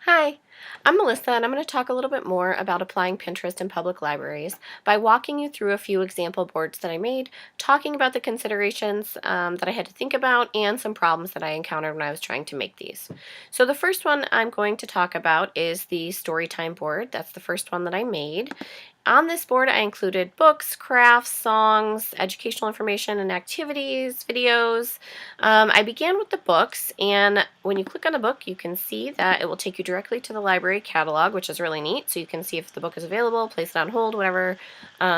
Hi, I'm Melissa, and I'm going to talk a little bit more about applying Pinterest in public libraries by walking you through a few example boards that I made, talking about the considerations that I had to think about, and some problems that I encountered when I was trying to make these. So the first one I'm going to talk about is the Storytime board. That's the first one that I made. On this board, I included books, crafts, songs, educational information, and activities, videos. I began with the books, and when you click on a book, you can see that it will take you directly to the library catalog, which is really neat. So you can see if the book is available, place it on hold, whatever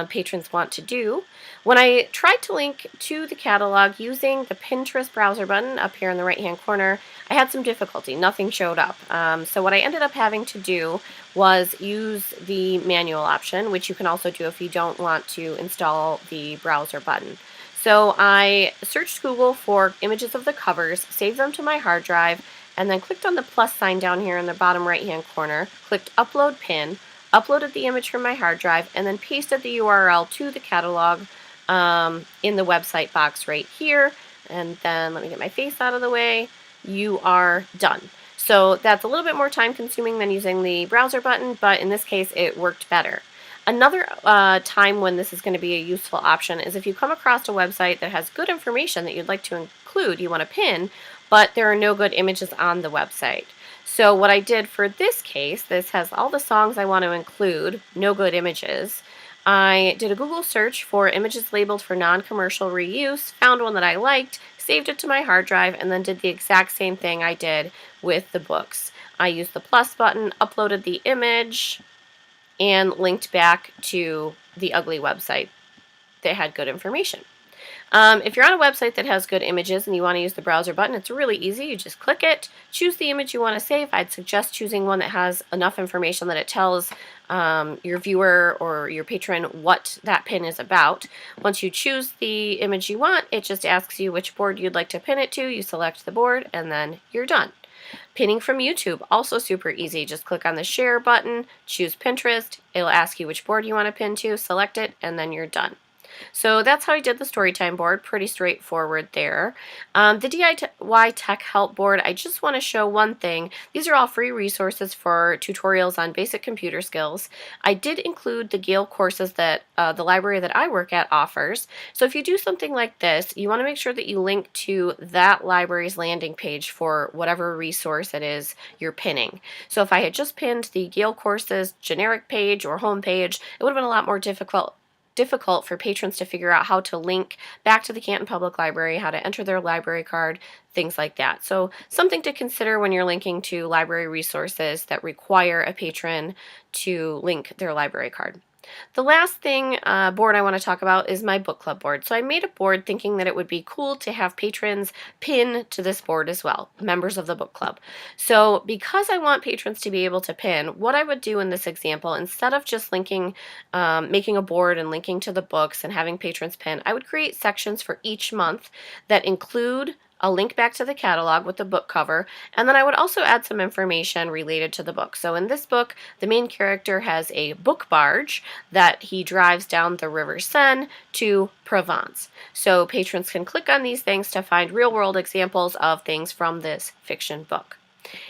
patrons want to do. When I tried to link to the catalog using the Pinterest browser button up here in the right-hand corner, I had some difficulty. Nothing showed up. So what I ended up having to do was use the manual option, which you can also do if you don't want to install the browser button. So I searched Google for images of the covers, saved them to my hard drive, and then clicked on the plus sign down here in the bottom right hand corner, clicked upload pin, uploaded the image from my hard drive, and then pasted the URL to the catalog in the website box right here. And then let me get my face out of the way. You are done. So that's a little bit more time consuming than using the browser button, but in this case it worked better. Another time when this is going to be a useful option is if you come across a website that has good information that you'd like to include, you want to pin, but there are no good images on the website. So what I did for this case, this has all the songs I want to include, no good images. I did a Google search for images labeled for non-commercial reuse, found one that I liked, saved it to my hard drive, and then did the exact same thing I did with the books. I used the plus button, uploaded the image, and linked back to the ugly website that had good information. If you're on a website that has good images and you want to use the browser button, it's really easy. You just click it, choose the image you want to save. I'd suggest choosing one that has enough information that it tells your viewer or your patron what that pin is about. Once you choose the image you want, it just asks you which board you'd like to pin it to. You select the board, and then you're done. Pinning from YouTube, also super easy. Just click on the share button, choose Pinterest. It'll ask you which board you want to pin to, select it, and then you're done. So that's how I did the Storytime board. Pretty straightforward there. The DIY Tech Help board, I just want to show one thing. These are all free resources for tutorials on basic computer skills. I did include the Gale courses that the library that I work at offers. So if you do something like this, you want to make sure that you link to that library's landing page for whatever resource it is you're pinning. So if I had just pinned the Gale courses generic page or home page, it would have been a lot more difficult for patrons to figure out how to link back to the Canton Public Library, how to enter their library card, things like that. So something to consider when you're linking to library resources that require a patron to link their library card. The last thing board I want to talk about is my book club board. So I made a board thinking that it would be cool to have patrons pin to this board as well, members of the book club. So because I want patrons to be able to pin, what I would do in this example, instead of just linking, making a board and linking to the books and having patrons pin, I would create sections for each month that include a link back to the catalog with the book cover, and then I would also add some information related to the book. So in this book, the main character has a book barge that he drives down the River Seine to Provence. So patrons can click on these things to find real-world examples of things from this fiction book.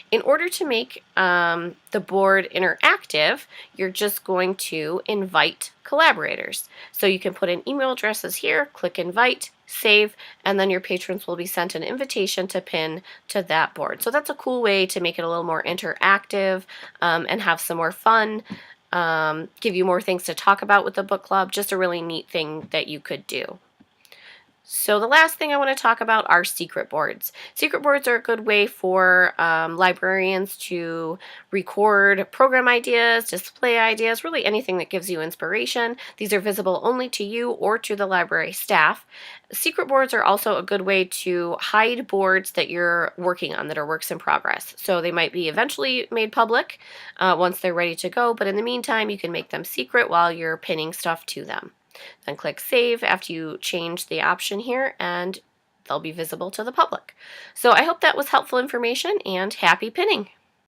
In order to make the board interactive, you're just going to invite collaborators. So you can put in email addresses here, click invite, save, and then your patrons will be sent an invitation to pin to that board. So that's a cool way to make it a little more interactive and have some more fun, give you more things to talk about with the book club. Just a really neat thing that you could do. So the last thing I want to talk about are secret boards. Secret boards are a good way for librarians to record program ideas, display ideas, really anything that gives you inspiration. These are visible only to you or to the library staff. Secret boards are also a good way to hide boards that you're working on that are works in progress. So they might be eventually made public once they're ready to go, but in the meantime you can make them secret while you're pinning stuff to them. Then click Save after you change the option here, and they'll be visible to the public. So I hope that was helpful information, and happy pinning!